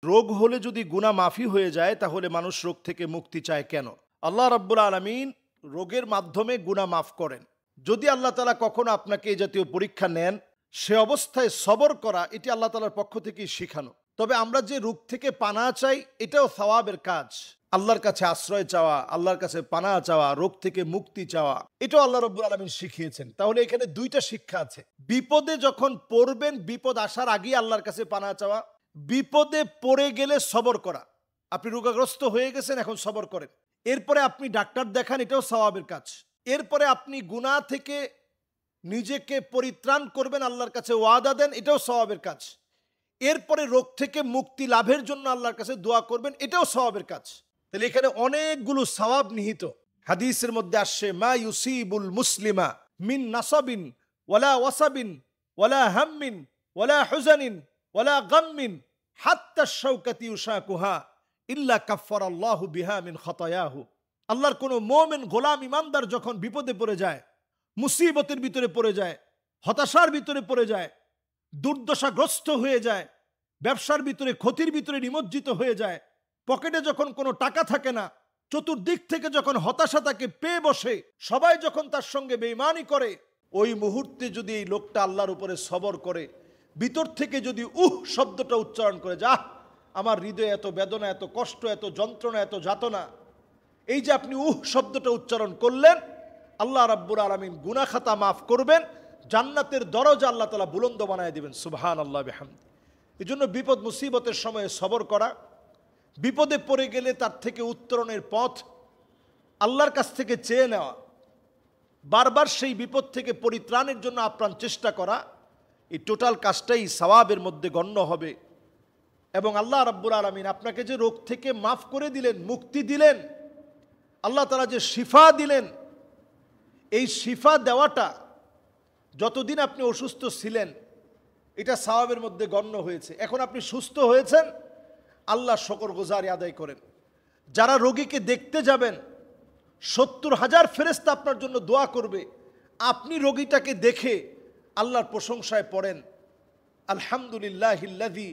রোগ হলে যদি গুনাহ মাফি হয়ে যায় তাহলে মানুষ রোগ থেকে মুক্তি চায় কেন? আল্লাহ রাব্বুল আলামিন রোগের মাধ্যমে গুনাহ মাফ করেন। যদি আল্লাহ তাআলা কখনো আপনাকে এই জাতীয় পরীক্ষা নেন, সে অবস্থায় সবর করা এটি আল্লাহ তাআলার পক্ষ থেকেই শিখানো। তবে আমরা যে রোগ থেকে পানাহ চাই এটাও সওয়াবের কাজ। আল্লাহর কাছে আশ্রয় চাওয়া, আল্লাহর কাছে পানাহ চাওয়া, রোগ থেকে মুক্তি চাওয়া, এটাও আল্লাহ রাব্বুল আলামিন শিখিয়েছেন। তাহলে এখানে দুইটা শিক্ষা আছে। বিপদে যখন পড়বেন, বিপদ আসার আগেই আল্লাহর কাছে পানাহ চাওয়া, বিপদে পড়ে গেলে সবর করা। আপনি রোগাগ্রস্ত হয়ে গেছেন, এখন সবর করেন। এরপরে আপনি ডাক্তার দেখান, এটাও সওয়াবের কাজ। এরপরে আপনি গুনাহ থেকে নিজেকে পরিত্রাণ করবেন, আল্লাহর কাছে ওয়াদা দেন, এটাও সওয়াবের কাজ। এরপরে রোগ থেকে মুক্তি লাভের জন্য আল্লাহর কাছে দোয়া করবেন, এটাও সওয়াবের কাজ। তাহলে এখানে অনেকগুলো সওয়াব নিহিত। হাদিসের মধ্যে আসছে, মা ইউসিবুল মুসলিমা মিন নাসাবিন ওয়ালা ওয়াসাবিন ওয়ালা হাম্মিন ওয়ালা হুজানিন ওয়ালা গাম্মিন হাত্তা শাওকাতি ইউশাকুহা ইল্লা কাফফারাল্লাহু বিহা মিন খাতায়াহু। আল্লাহর কোন মুমিন গোলাম ইমানদার যখন বিপদে পড়ে যায়, মুসিবতের ভিতরে পড়ে যায়, হতাশার ভিতরে পড়ে যায়, দুর্দশাগ্রস্ত হয়ে যায়, ব্যবসার ভিতরে ক্ষতির ভিতরে নিমজ্জিত হয়ে যায়, পকেটে যখন কোনো টাকা থাকে না, চতুর্দিক থেকে যখন হতাশা তাকে পেয়ে বসে, সবাই যখন তার সঙ্গে বেঈমানি করে, ওই মুহূর্তে যদি এই লোকটা আল্লাহর উপরে সবর করে, ভিতর থেকে যদি শব্দটা উচ্চারণ করে, যা আমার হৃদয়ে এত বেদনা, এত কষ্ট, এত যন্ত্রণা, এত যাতনা, এই যে আপনি শব্দটা উচ্চারণ করলেন, আল্লাহ রাব্বুল আলামিন গুনাহ খাতা মাফ করবেন, জান্নাতের দরজা আল্লাহ তাআলা বুলন্দ বানায় দিবেন। সুবহানাল্লাহ বিহামদি। এজন্য বিপদ মুসিবতের সময়ে সবর করা, বিপদে পড়ে গেলে তার থেকে উত্তরণের পথ আল্লাহর কাছ থেকে চেয়ে নেওয়া, বারবার সেই বিপদ থেকে পরিত্রাণের জন্য আপ্রাণ চেষ্টা করা, এই টোটাল কাজটাই সওয়াবের মধ্যে গণ্য হবে। এবং আল্লাহ রাব্বুল আলামিন আপনাকে যে রোগ থেকে মাফ করে দিলেন, মুক্তি দিলেন, আল্লাহ তাআলা যে শিফা দিলেন, এই শিফা দেওয়াটা যতদিন আপনি অসুস্থ ছিলেন এটা সওয়াবের মধ্যে গণ্য হয়েছে। এখন আপনি সুস্থ হয়েছেন, আল্লাহ শুকরগুজারি আদায় করেন। যারা রোগীকে দেখতে যাবেন, ৭০,০০০ ফেরেশতা আপনার জন্য দোয়া করবে। আপনি রোগীটাকে দেখে আল্লাহর প্রশংসায় পড়েন, আলহামদুলিল্লাহিল্লাযী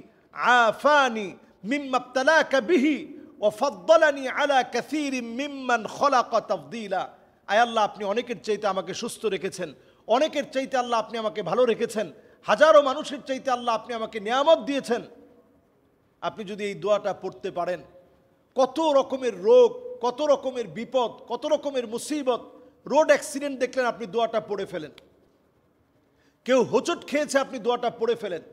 আফানি মিম্মা ইবতালাকা বিহি ওয়া ফাদ্দালানি আলা কাসীরিম মিম্মান খলাকা তাফদীলা। আয় আল্লাহ, আপনি অনেকের চাইতে আমাকে সুস্থ রেখেছেন, অনেকের চাইতে আল্লাহ আপনি আমাকে ভালো রেখেছেন, হাজারো মানুষের চাইতে আল্লাহ আপনি আমাকে নিয়ামত দিয়েছেন। আপনি যদি এই দোয়াটা পড়তে পারেন, কত রকমের রোগ, কত রকমের বিপদ, কত রকমের মুসিবত, রোড অ্যাক্সিডেন্ট দেখলেন আপনি দোয়াটা পড়ে ফেলেন, কেউ হোঁচট খেয়েছে আপনি দোয়াটা পড়ে ফেলেন,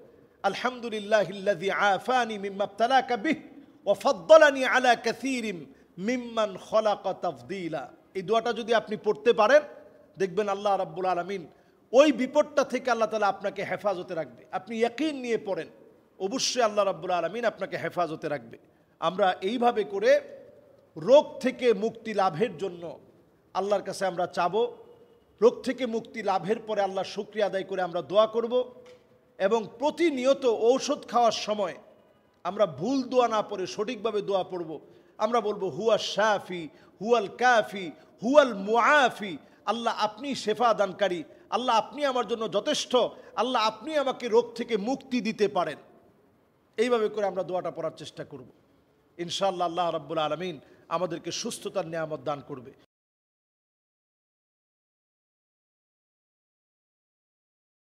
আলহামদুলিল্লাহিল্লাযী আফানি মিম্মা ইবতালাকা বিহি ওয়া ফাদ্দালানি আলা কাসীরিম মিম্মান খলাকা তাফদীলা। এই দোয়াটা যদি আপনি পড়তে পারেন, দেখবেন আল্লাহ রাব্বুল আলামিন ওই বিপদটা থেকে আল্লাহ তাআলা আপনাকে হেফাজতে রাখবে। আপনি ইয়াকিন নিয়ে পড়েন, অবশ্যই আল্লাহ রাব্বুল আলামিন আপনাকে হেফাজতে রাখবে। আমরা এইভাবে করে রোগ থেকে মুক্তি লাভের জন্য আল্লাহর কাছে আমরা চাবো। রোগ থেকে মুক্তি লাভের পরে আল্লাহ শুকরিয়া আদায় করে আমরা দোয়া করব, এবং প্রতিনিয়ত ঔষধ খাওয়ার সময় আমরা ভুল দোয়া না পড়ে সঠিকভাবে দোয়া পড়ব। আমরা বলবো, হুয়া শাফি হুয়াল কাফি হুয়াল মুআফি। আল্লাহ আপনি শেফা দানকারী, আল্লাহ আপনি আমার জন্য যথেষ্ট, আল্লাহ আপনি আমাকে রোগ থেকে মুক্তি দিতে পারেন। এইভাবে করে আমরা দোয়াটা পড়ার চেষ্টা করব। ইনশাআল্লাহ আল্লাহ রাব্বুল আলামিন আমাদেরকে সুস্থতার নিয়ামত দান করবে।